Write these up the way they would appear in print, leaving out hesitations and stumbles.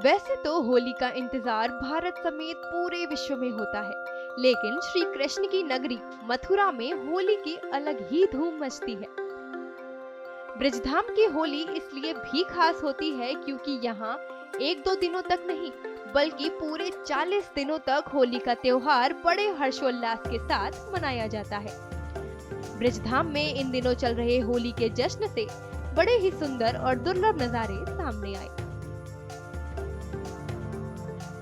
वैसे तो होली का इंतजार भारत समेत पूरे विश्व में होता है, लेकिन श्री कृष्ण की नगरी मथुरा में होली की अलग ही धूम मचती है। ब्रजधाम की होली इसलिए भी खास होती है क्योंकि यहाँ एक दो दिनों तक नहीं बल्कि पूरे 40 दिनों तक होली का त्योहार बड़े हर्षोल्लास के साथ मनाया जाता है। ब्रजधाम में इन दिनों चल रहे होली के जश्न से बड़े ही सुंदर और दुर्लभ नजारे सामने आए।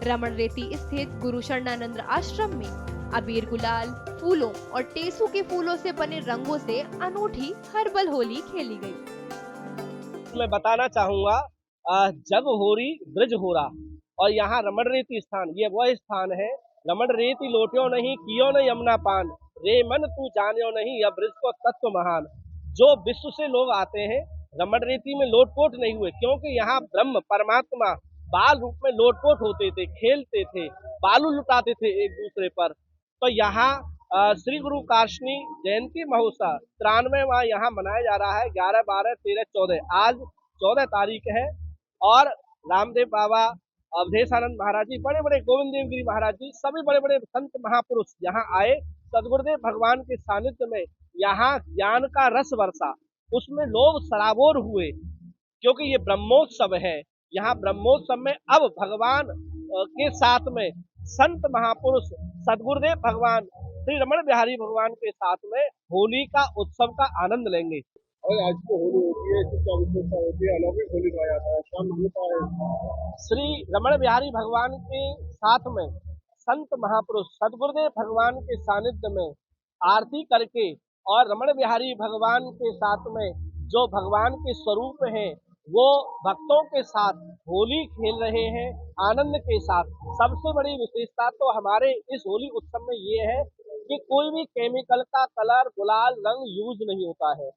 रमण रेती स्थित गुरु शरणानंद आश्रम में अबीर गुलाल, फूलों और टेसू के फूलों से बने रंगों से अनूठी हर्बल होली खेली गई। मैं बताना चाहूंगा, जब होरी ब्रज हो रहा और यहाँ रमण रेती स्थान, ये वह स्थान है। रमण रेती लोटियो नहीं कियो न यमुना पान, रे मन तू जानियो नहीं यह ब्रज को तत्व महान। जो विश्व से लोग आते हैं रमण रेती में लोटपोट नहीं हुए, क्योंकि यहाँ ब्रह्म परमात्मा बाल रूप में लोटपोट होते थे, खेलते थे, बालू लुटाते थे एक दूसरे पर। तो यहाँ श्री गुरु काशनी जयंती महोत्सव 93वां यहाँ मनाया जा रहा है। 11, 12, 13, 14 आज 14 तारीख है और रामदेव बाबा, अवधेशानंद महाराज जी, बड़े बड़े गोविंद देव गिरी महाराज जी, सभी बड़े बड़े संत महापुरुष यहाँ आए। सदगुरुदेव भगवान के सानिध्य में यहाँ ज्ञान का रस बरसा, उसमें लोग सराबोर हुए, क्योंकि ये ब्रह्मोत्सव है। यहाँ ब्रह्मोत्सव में अब भगवान के साथ में संत महापुरुष सदगुरुदेव भगवान श्री रमण बिहारी भगवान के साथ में होली का उत्सव का आनंद लेंगे। और आज तो होली होती है, क्या विशेषता होती है? अलौकिक होली गाया जाता है, शाम होता है। श्री रमण बिहारी भगवान के साथ में संत महापुरुष सदगुरुदेव भगवान के सानिध्य में आरती करके और रमण बिहारी भगवान के साथ में जो भगवान के स्वरूप हैं वो भक्तों के साथ होली खेल रहे हैं आनंद के साथ। सबसे बड़ी विशेषता तो हमारे इस होली उत्सव में ये है कि कोई भी केमिकल का कलर, गुलाल, रंग यूज नहीं होता है।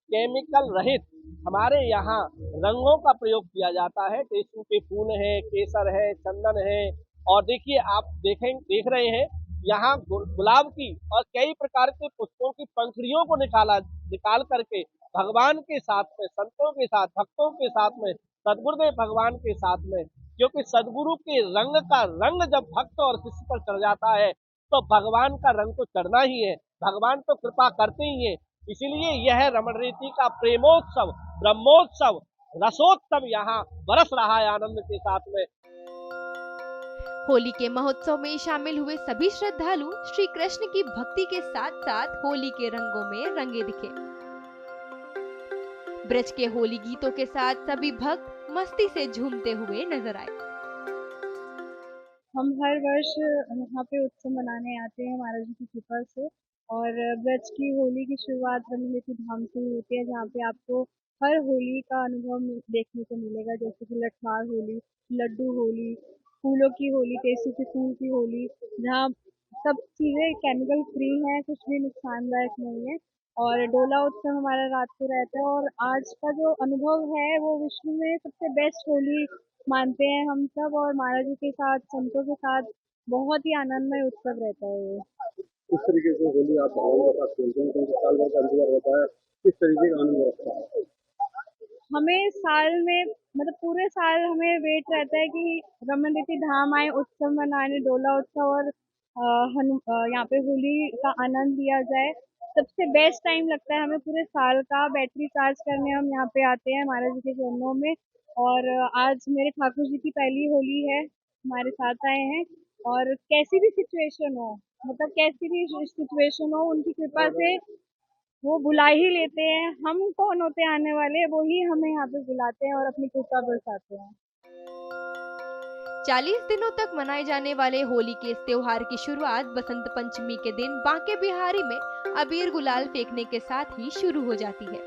केमिकल रहित हमारे यहाँ रंगों का प्रयोग किया जाता है। टेसू के फूल है, केसर है, चंदन है, और देखिए आप देख रहे हैं यहाँ गुलाब की और कई प्रकार के पुष्पों की पंखुड़ियों को निकाल करके भगवान के साथ में, संतों के साथ, भक्तों के साथ में, सदगुरुदेव भगवान के साथ में, क्योंकि सदगुरु के रंग का रंग जब भक्त और शिष्य पर चढ़ जाता है तो भगवान का रंग तो चढ़ना ही है, भगवान तो कृपा करते ही है। इसीलिए यह रमण रेती का प्रेमोत्सव, ब्रह्मोत्सव, रसोत्सव यहाँ बरस रहा है आनंद के साथ में। होली के महोत्सव में शामिल हुए सभी श्रद्धालु श्री कृष्ण की भक्ति के साथ साथ होली के रंगों में रंगे दिखे। ब्रज के होली गीतों के साथ सभी भक्त मस्ती से झूमते हुए नजर आए। हम हर वर्ष यहाँ पे उत्सव मनाने आते हैं महाराज जी की कृपा से, और ब्रज की होली की शुरुआत रमण रेती धाम से होती है, जहाँ पे आपको हर होली का अनुभव देखने को मिलेगा, जैसे कि लठमार होली, लड्डू होली, फूलों की होली, टेसू के फूल की होली, जहाँ सब चीजें केमिकल फ्री हैं, कुछ भी नुकसानदायक नहीं है। और डोला उत्सव हमारा रात को रहता है, और आज का जो अनुभव है वो विश्व में सबसे बेस्ट होली मानते हैं हम सब, और महाराज जी के साथ, संतों के साथ बहुत ही आनंदमय उत्सव रहता है ये। किस तरीके से होली आप भावों के साथ खेलते हैं, क्योंकि साल भर का अंतर्गत होता है, किस तरीके का आनंद रखता है? हमें साल में मतलब पूरे साल हमें वेट रहता है कि रमण रेती धाम आए, उत्सव मनाने, डोला उत्सव और यहाँ पे होली का आनंद लिया जाए। सबसे बेस्ट टाइम लगता है हमें पूरे साल का। बैटरी चार्ज करने हम यहाँ पे आते हैं महाराज जी के चरणों में, और आज मेरे ठाकुर जी की पहली होली है, हमारे साथ आए हैं, और कैसी भी सिचुएशन हो, मतलब कैसी भी सिचुएशन हो, उनकी कृपा से वो बुला ही लेते हैं। हम कौन होते हैं आने वाले, वो ही हमें यहाँ पे बुलाते हैं और अपनी कृपा बरसाते हैं। 40 दिनों तक मनाए जाने वाले होली के इस त्योहार की शुरुआत बसंत पंचमी के दिन बांके बिहारी में अबीर गुलाल फेंकने के साथ ही शुरू हो जाती है।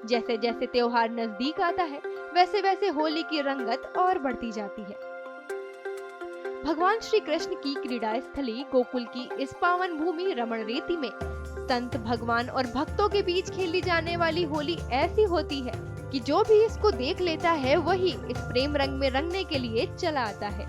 जैसे जैसे त्योहार नजदीक आता है वैसे वैसे होली की रंगत और बढ़ती जाती है। भगवान श्री कृष्ण की क्रीड़ा स्थली गोकुल की इस पावन भूमि रमण रेती में संत, भगवान और भक्तों के बीच खेली जाने वाली होली ऐसी होती है कि जो भी इसको देख लेता है वही इस प्रेम रंग में रंगने के लिए चला आता है।